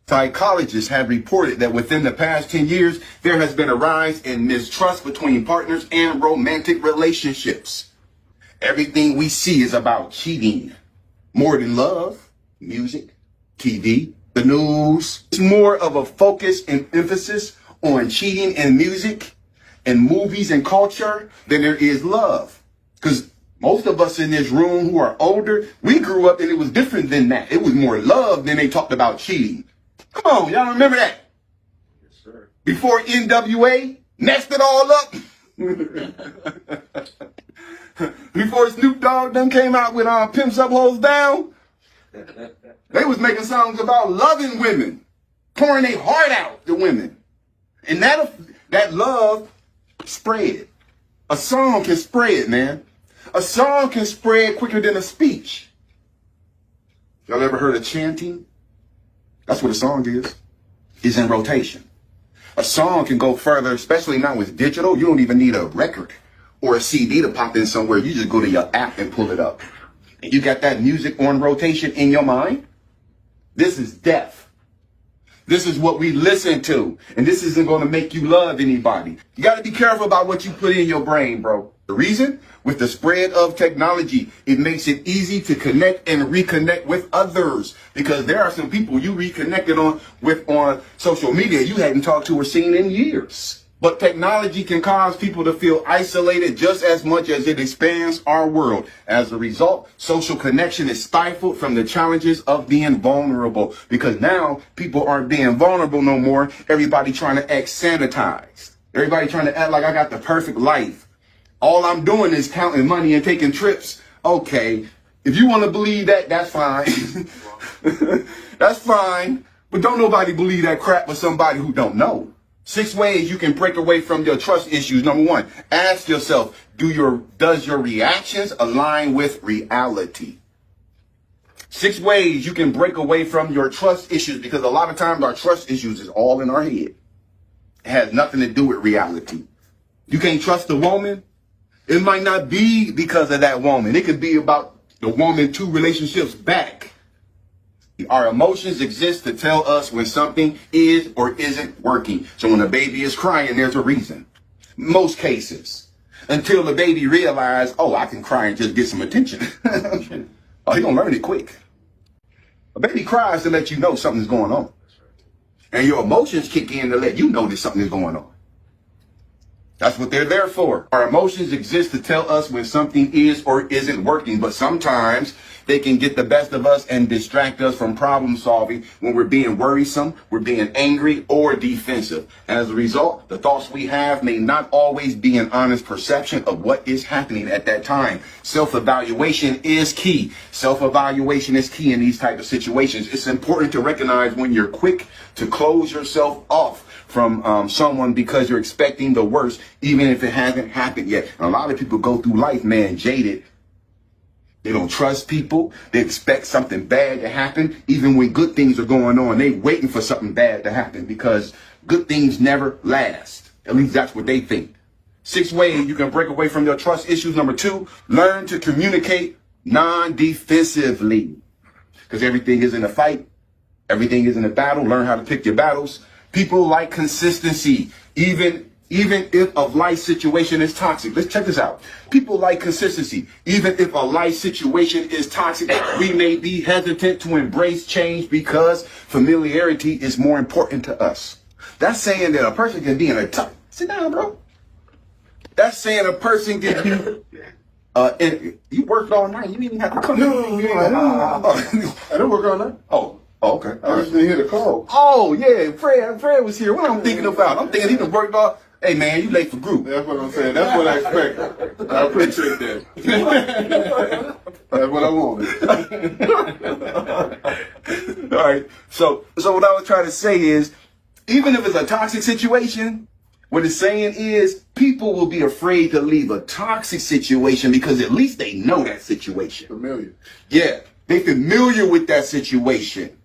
Psychologists have reported that within the past 10 years, there has been a rise in mistrust between partners and romantic relationships. Everything we see is about cheating. More than love, music, TV, the news. It's more of a focus and emphasis on cheating and music and movies and culture than there is love. Because most of us in this room who are older, we grew up and it was different than that. It was more love than they talked about cheating. Come on, y'all remember that? Yes, sir. Before NWA messed it all up. Before Snoop Dogg done came out with Pimps Up, Hoes Down, they was making songs about loving women, pouring their heart out to women. And that love spread. A song can spread, man. A song can spread quicker than a speech. Y'all ever heard of chanting? That's what a song is. It's in rotation. A song can go further, especially now with digital. You don't even need a record or a CD to pop in somewhere. You just go to your app and pull it up. And you got that music on rotation in your mind. This is death. This is what we listen to. And this isn't going to make you love anybody. You got to be careful about what you put in your brain, bro. The reason? With the spread of technology, it makes it easy to connect and reconnect with others. Because there are some people you reconnected with on social media you hadn't talked to or seen in years. But technology can cause people to feel isolated just as much as it expands our world. As a result, social connection is stifled from the challenges of being vulnerable. Because now people aren't being vulnerable no more. Everybody trying to act sanitized. Everybody trying to act like I got the perfect life. All I'm doing is counting money and taking trips. Okay, if you want to believe that, that's fine. That's fine. But don't nobody believe that crap with somebody who don't know. 6 ways you can break away from your trust issues. Number 1, ask yourself, does your reactions align with reality? 6 ways you can break away from your trust issues, because a lot of times our trust issues is all in our head. It has nothing to do with reality. You can't trust a woman. It might not be because of that woman. It could be about the woman 2 relationships back. Our emotions exist to tell us when something is or isn't working. So when a baby is crying, there's a reason. Most cases. Until the baby realizes, oh, I can cry and just get some attention. Oh, he gonna learn it quick. A baby cries to let you know something's going on. And your emotions kick in to let you know that something is going on. That's what they're there for. Our emotions exist to tell us when something is or isn't working, but sometimes they can get the best of us and distract us from problem solving when we're being worrisome, we're being angry, or defensive. As a result, the thoughts we have may not always be an honest perception of what is happening at that time. Self-evaluation is key. Self-evaluation is key in these type of situations. It's important to recognize when you're quick to close yourself off from someone because you're expecting the worst, even if it hasn't happened yet. And a lot of people go through life, man, jaded. They don't trust people. They expect something bad to happen. Even when good things are going on, they waiting for something bad to happen because good things never last. At least that's what they think. 6 ways you can break away from your trust issues. Number 2, learn to communicate non-defensively. Because everything is in a fight. Everything is in a battle. Learn how to pick your battles. People like consistency, even if a life situation is toxic. Let's check this out. People like consistency. Even if a life situation is toxic, we may be hesitant to embrace change because familiarity is more important to us. That's saying that a person can be in a tough... Sit down, bro. That's saying a person can be... you worked all night. You didn't even have to come. No, I didn't work all night. Oh, okay. I just didn't hear the call. Oh, yeah. Fred was here. What I'm thinking about? I'm thinking he done worked all... Hey, man, you late for group. That's what I'm saying. That's what I expect. I appreciate that. That's what I wanted. All right. So what I was trying to say is, even if it's a toxic situation, what it's saying is people will be afraid to leave a toxic situation because at least they know that situation. Familiar. Yeah. They familiar with that situation.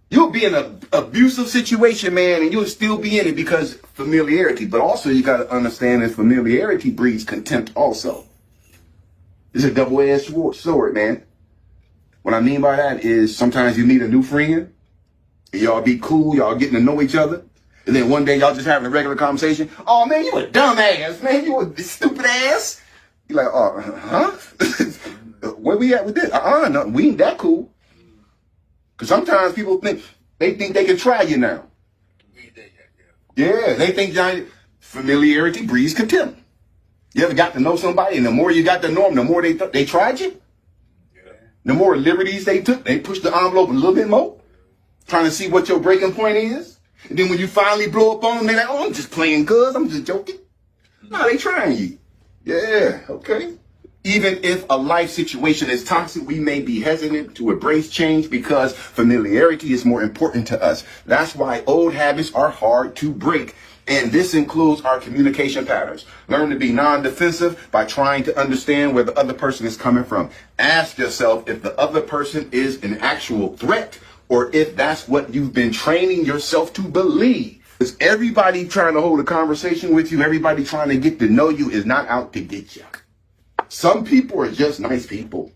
You'll be in an abusive situation, man, and you'll still be in it because familiarity. But also you got to understand that familiarity breeds contempt also. It's a double-edged sword, man. What I mean by that is sometimes you meet a new friend Y'all be cool, y'all getting to know each other. And then one day y'all just having a regular conversation. Oh man, you a dumbass, man. You a stupid ass. You like, oh, huh? Where we at with this? No, we ain't that cool. Because sometimes people think they can try you now. Yeah, they think familiarity breeds contempt. You ever got to know somebody, and the more you got to know them, the more they tried you? The more liberties they took, they pushed the envelope a little bit more, trying to see what your breaking point is. And then when you finally blow up on them, they're like, oh, I'm just playing cuz, I'm just joking. No, they trying you. Yeah, okay. Even if a life situation is toxic, we may be hesitant to embrace change because familiarity is more important to us. That's why old habits are hard to break. And this includes our communication patterns. Learn to be non-defensive by trying to understand where the other person is coming from. Ask yourself if the other person is an actual threat or if that's what you've been training yourself to believe. Because everybody trying to hold a conversation with you, everybody trying to get to know you is not out to get you. Some people are just nice people.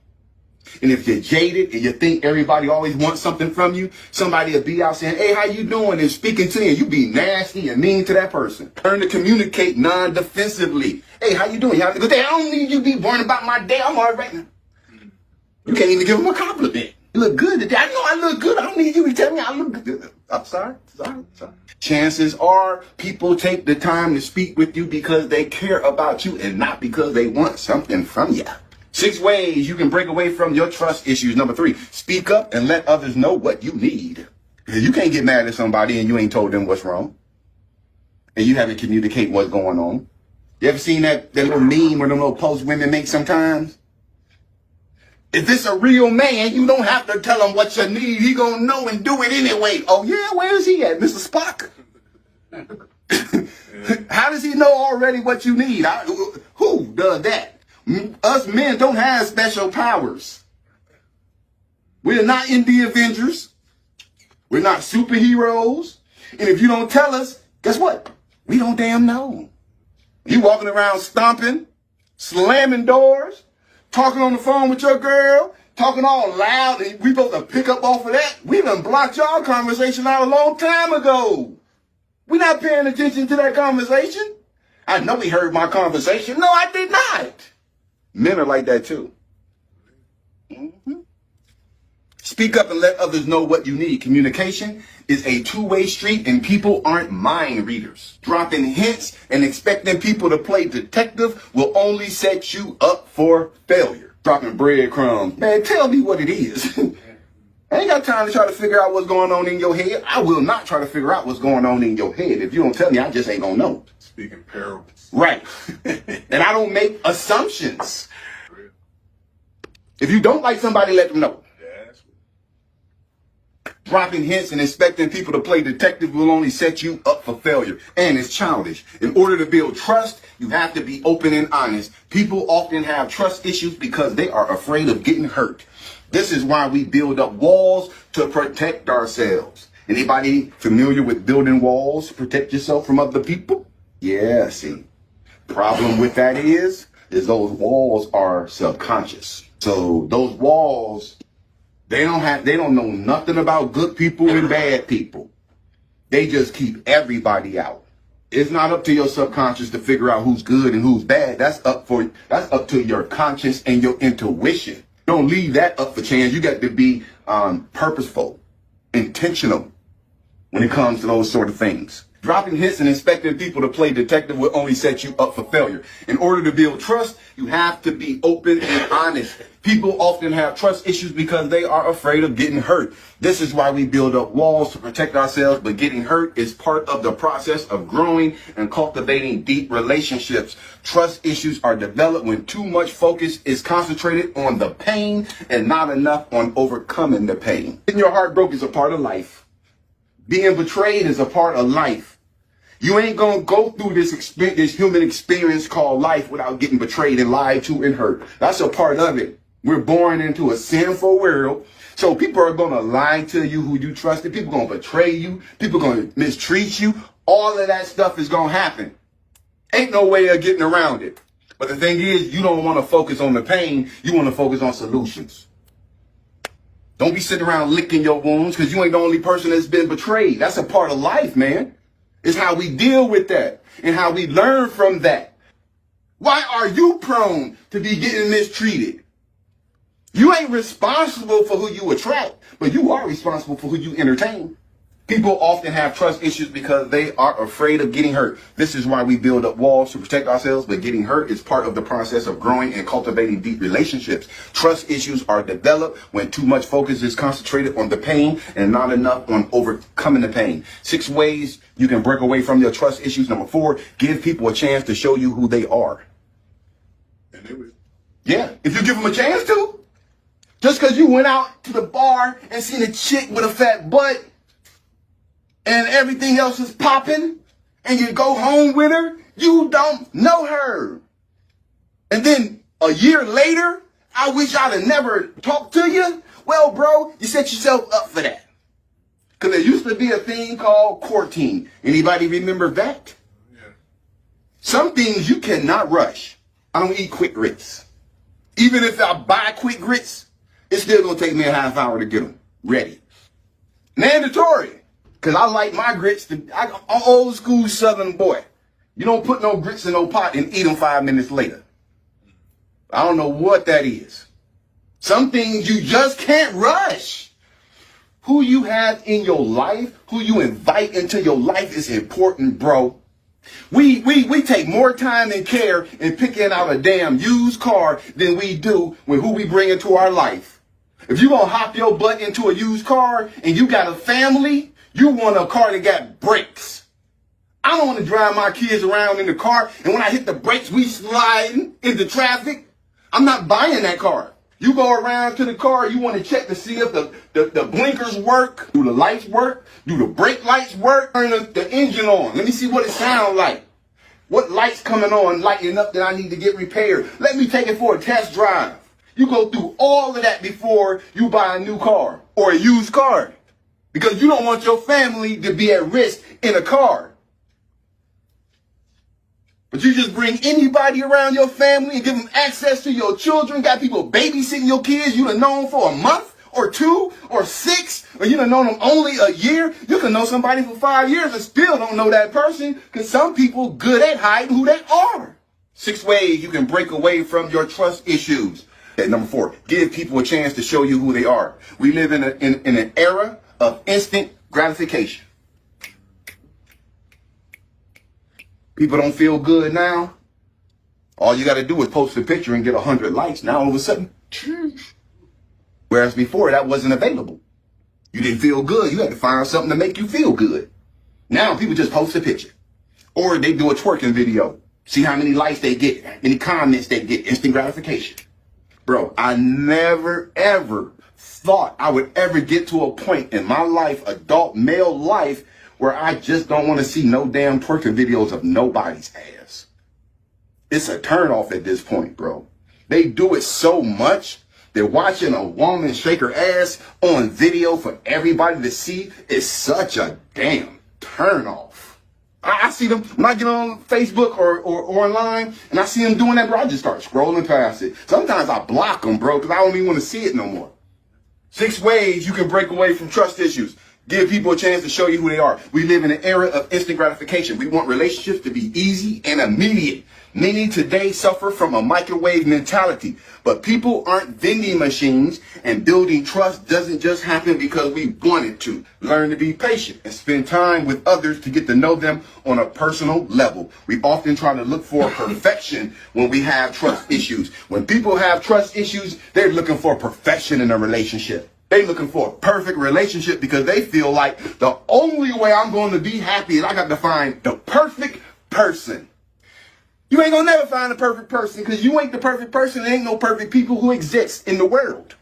And if you're jaded and you think everybody always wants something from you, somebody will be out saying, hey, how you doing? And speaking to you, and you be nasty and mean to that person. Learn to communicate non-defensively. Hey, how you doing? You having a good day? I don't need you to be worrying about my day. I'm all right now. You can't even give them a compliment. You look good today. I know I look good. I don't need you to tell me I look good. I'm sorry. Chances are people take the time to speak with you because they care about you and not because they want something from you. 6 ways you can break away from your trust issues. Number 3, speak up and let others know what you need. You can't get mad at somebody and you ain't told them what's wrong. And you haven't communicated what's going on. You ever seen that little meme or them little posts women make sometimes? If it's a real man, you don't have to tell him what you need. He gonna know and do it anyway. Oh yeah, where is he at, Mr. Spock? How does he know already what you need? Who does that? Us men don't have special powers. We're not in the Avengers. We're not superheroes. And if you don't tell us, guess what? We don't damn know. You walking around stomping, slamming doors, talking on the phone with your girl, talking all loud, and we supposed to pick up off of that. We done blocked y'all conversation out a long time ago. We're not paying attention to that conversation. I know he heard my conversation. No, I did not. Men are like that too. Speak up and let others know what you need. Communication is a two-way street and people aren't mind readers. Dropping hints and expecting people to play detective will only set you up for failure. Dropping breadcrumbs. Man, tell me what it is. I ain't got time to try to figure out what's going on in your head. I will not try to figure out what's going on in your head. If you don't tell me, I just ain't gonna know. Speaking parables. Right. And I don't make assumptions. If you don't like somebody, let them know. Dropping hints and expecting people to play detective will only set you up for failure. And it's childish. In order to build trust, you have to be open and honest. People often have trust issues because they are afraid of getting hurt. This is why we build up walls to protect ourselves. Anybody familiar with building walls to protect yourself from other people? Yeah, see. Problem with that is those walls are subconscious. So those walls, they don't know nothing about good people and bad people. They just keep everybody out. It's not up to your subconscious to figure out who's good and who's bad. That's up to your conscience and your intuition. Don't leave that up for chance. You got to be purposeful, intentional when it comes to those sort of things. Dropping hints and expecting people to play detective will only set you up for failure. In order to build trust, you have to be open and honest. People often have trust issues because they are afraid of getting hurt. This is why we build up walls to protect ourselves, but getting hurt is part of the process of growing and cultivating deep relationships. Trust issues are developed when too much focus is concentrated on the pain and not enough on overcoming the pain. Getting your heart broken is a part of life. Being betrayed is a part of life. You ain't gonna go through this human experience called life without getting betrayed and lied to and hurt. That's a part of it. We're born into a sinful world. So people are gonna lie to you who you trusted. People gonna betray you. People gonna mistreat you. All of that stuff is gonna happen. Ain't no way of getting around it. But the thing is, you don't want to focus on the pain. You want to focus on solutions. Don't be sitting around licking your wounds because you ain't the only person that's been betrayed. That's a part of life, man. It's how we deal with that and how we learn from that. Why are you prone to be getting mistreated? You ain't responsible for who you attract, but you are responsible for who you entertain. People often have trust issues because they are afraid of getting hurt. This is why we build up walls to protect ourselves, but getting hurt is part of the process of growing and cultivating deep relationships. Trust issues are developed when too much focus is concentrated on the pain and not enough on overcoming the pain. 6 ways you can break away from your trust issues. Number 4, give people a chance to show you who they are. And they was, Yeah, if you give them a chance to. Just because you went out to the bar and seen a chick with a fat butt, and everything else is popping, and you go home with her, you don't know her. And then a year later, I wish I'd have never talked to you. Well, bro, you set yourself up for that. Because there used to be a thing called courting. Anybody remember that? yeah. Some things you cannot rush. I don't eat quick grits. Even if I buy quick grits, it's still going to take me a half hour to get them ready. Mandatory. Because I like my grits. I'm an old school Southern boy. You don't put no grits in no pot and eat them 5 minutes later. I don't know what that is. Some things you just can't rush. Who you have in your life, who you invite into your life is important, bro. We take more time and care in picking out a damn used car than we do with who we bring into our life. If you're going to hop your butt into a used car and you got a family, you want a car that got brakes. I don't want to drive my kids around in the car, and when I hit the brakes, we sliding into traffic. I'm not buying that car. You go around to the car, you want to check to see if the blinkers work, do the lights work, do the brake lights work, turn the engine on. Let me see what it sounds like. What lights coming on, lighting up that I need to get repaired. Let me take it for a test drive. You go through all of that before you buy a new car or a used car. Because you don't want your family to be at risk in a car. But you just bring anybody around your family and give them access to your children. Got people babysitting your kids you done known for a month or 2 or 6. Or you done known them only a year. You can know somebody for 5 years and still don't know that person. Because some people good at hiding who they are. 6 ways you can break away from your trust issues. And number 4, give people a chance to show you who they are. We live in an era of instant gratification. People don't feel good now. All you got to do is post a picture and get 100 likes. Now all of a sudden, whereas before that wasn't available. You didn't feel good. You had to find something to make you feel good. Now people just post a picture. Or they do a twerking video. See how many likes they get, how many comments they get. Instant gratification. Bro, I never, ever thought I would ever get to a point in my life, adult male life, where I just don't want to see no damn twerking videos of nobody's ass. It's a turnoff at this point, bro. They do it so much that watching a woman shake her ass on video for everybody to see is such a damn turnoff. I see them when I get on Facebook or online and I see them doing that, bro. I just start scrolling past it. Sometimes I block them, bro, because I don't even want to see it no more. 6 ways you can break away from trust issues. Give people a chance to show you who they are. We live in an era of instant gratification. We want relationships to be easy and immediate. Many today suffer from a microwave mentality, but people aren't vending machines, and building trust doesn't just happen because we want it to. Learn to be patient and spend time with others to get to know them on a personal level. We often try to look for perfection when we have trust issues. When people have trust issues, they're looking for perfection in a relationship. They're looking for a perfect relationship because they feel like the only way I'm going to be happy is I got to find the perfect person. You ain't gonna never find a perfect person because you ain't the perfect person. There ain't no perfect people who exist in the world.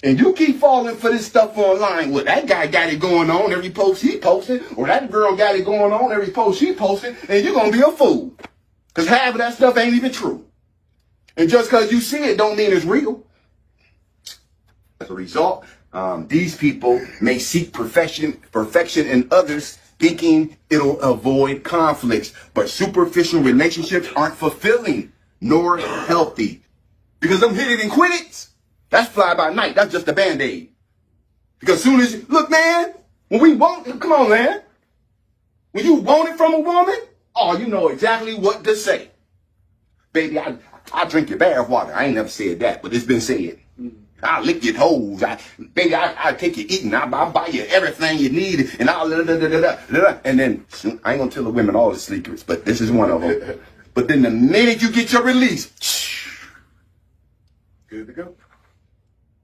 And you keep falling for this stuff online. Well, that guy got it going on every post he posted, or that girl got it going on every post she posted, and you're gonna be a fool. Because half of that stuff ain't even true. And just because you see it don't mean it's real. As a result, these people may seek perfection in others, thinking it'll avoid conflicts. But superficial relationships aren't fulfilling nor healthy. Because them hit it and quit it, That's fly by night. That's just a Band-Aid. Because soon as you, look, man, when we want, come on, man. When you want it from a woman, oh, you know exactly what to say. Baby, I drink your bath water. I ain't never said that, but it's been said. I'll lick your toes. Baby, I'll take you eating. I'll buy you everything you need. And I'll and then I ain't gonna tell the women all the secrets, but this is one of them. But then the minute you get your release, Good to go.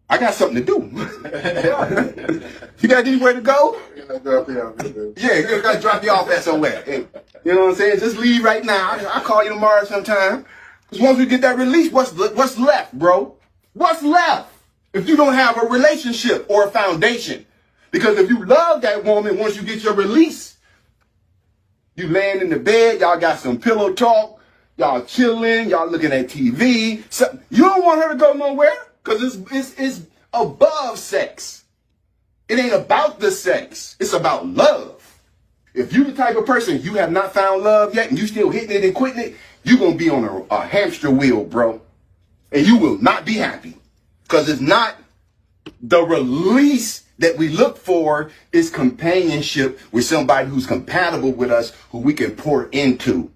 I got something to do. You got anywhere to go? Yeah, you gotta drop you off at somewhere. Hey, you know what I'm saying? Just leave right now. I'll call you tomorrow sometime. Because once we get that release, what's left, bro? What's left? If you don't have a relationship or a foundation. Because if you love that woman, once you get your release, you laying in the bed, y'all got some pillow talk, y'all chilling, y'all looking at TV. So you don't want her to go nowhere because it's above sex. It ain't about the sex. It's about love. If you the type of person, you have not found love yet and you still hitting it and quitting it, you're going to be on a hamster wheel, bro. And you will not be happy. Because it's not the release that we look for, is companionship with somebody who's compatible with us, who we can pour into.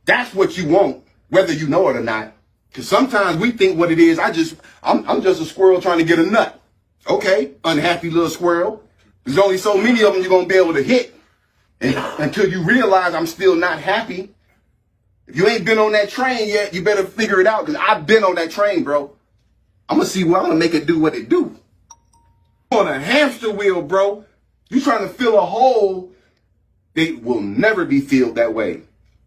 That's what you want, whether you know it or not. Because sometimes we think what it is, I'm just a squirrel trying to get a nut. Okay, unhappy little squirrel. There's only so many of them you're going to be able to hit. And until you realize I'm still not happy. If you ain't been on that train yet, you better figure it out. Because I've been on that train, bro. I'm going to see what I'm going to make it do what it do. On a hamster wheel, bro. You trying to fill a hole that will never be filled that way.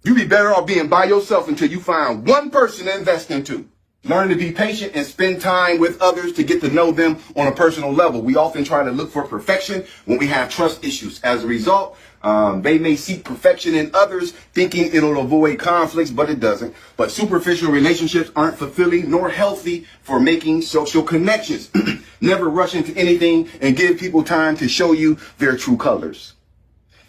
You be better off being by yourself until you find one person to invest into. Learn to be patient and spend time with others to get to know them on a personal level. We often try to look for perfection when we have trust issues. As a result, they may seek perfection in others, thinking it'll avoid conflicts, but it doesn't. But superficial relationships aren't fulfilling nor healthy for making social connections. Never rush into anything and give people time to show you their true colors.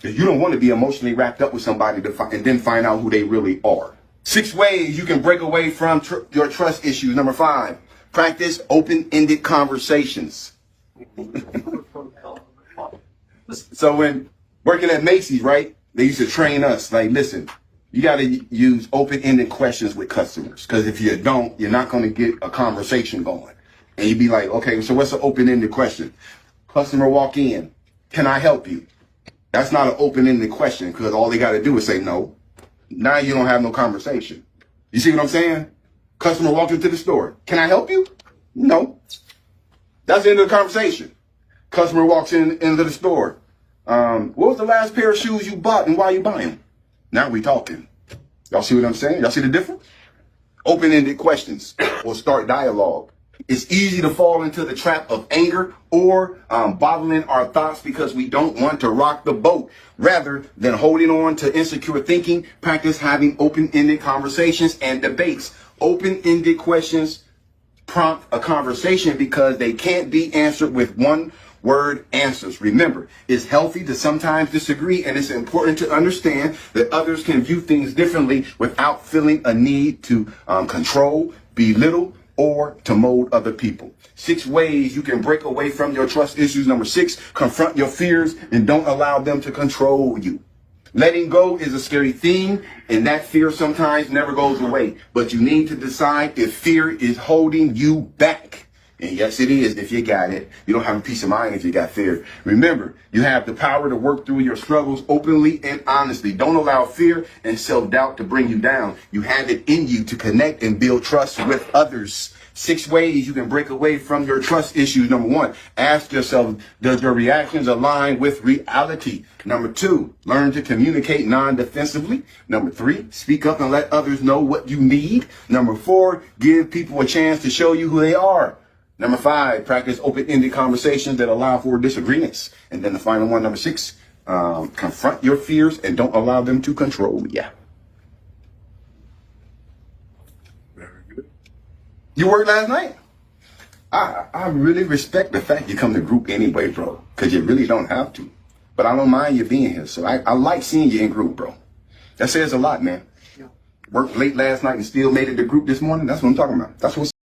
You don't want to be emotionally wrapped up with somebody and then find out who they really are. 6 ways you can break away from your trust issues. Number 5, practice open-ended conversations. So when working at Macy's, right, they used to train us, like, listen, you got to use open-ended questions with customers. Because if you don't, you're not going to get a conversation going. And you'd be like, okay, so what's an open-ended question? Customer walk in, can I help you? That's not an open-ended question because all they got to do is say no. Now you don't have no conversation. You see what I'm saying? Customer walked into the store. Can I help you? No. That's the end of the conversation. Customer walks into the store. What was the last pair of shoes you bought and why you buying them? Now we talking. Y'all see what I'm saying? Y'all see the difference? Open-ended questions or start dialogue. It's easy to fall into the trap of anger or bottling our thoughts because we don't want to rock the boat. Rather than holding on to insecure thinking, practice having open-ended conversations and debates. Open-ended questions prompt a conversation because they can't be answered with one-word answers. Remember, it's healthy to sometimes disagree, and it's important to understand that others can view things differently without feeling a need to control, belittle, or to mold other people. 6 ways you can break away from your trust issues. Number 6, confront your fears and don't allow them to control you. Letting go is a scary thing, and that fear sometimes never goes away. But you need to decide if fear is holding you back. And yes, it is if you got it. You don't have a peace of mind if you got fear. Remember, you have the power to work through your struggles openly and honestly. Don't allow fear and self-doubt to bring you down. You have it in you to connect and build trust with others. 6 ways you can break away from your trust issues. Number 1, ask yourself, does your reactions align with reality? Number 2, learn to communicate non-defensively. Number 3, speak up and let others know what you need. Number 4, give people a chance to show you who they are. Number 5, practice open-ended conversations that allow for disagreements. And then the final one, number 6, confront your fears and don't allow them to control you. Very good. You worked last night? I really respect the fact you come to group anyway, bro, because you really don't have to. But I don't mind you being here. So I like seeing you in group, bro. That says a lot, man. Worked late last night and still made it to group this morning. That's what I'm talking about. That's what's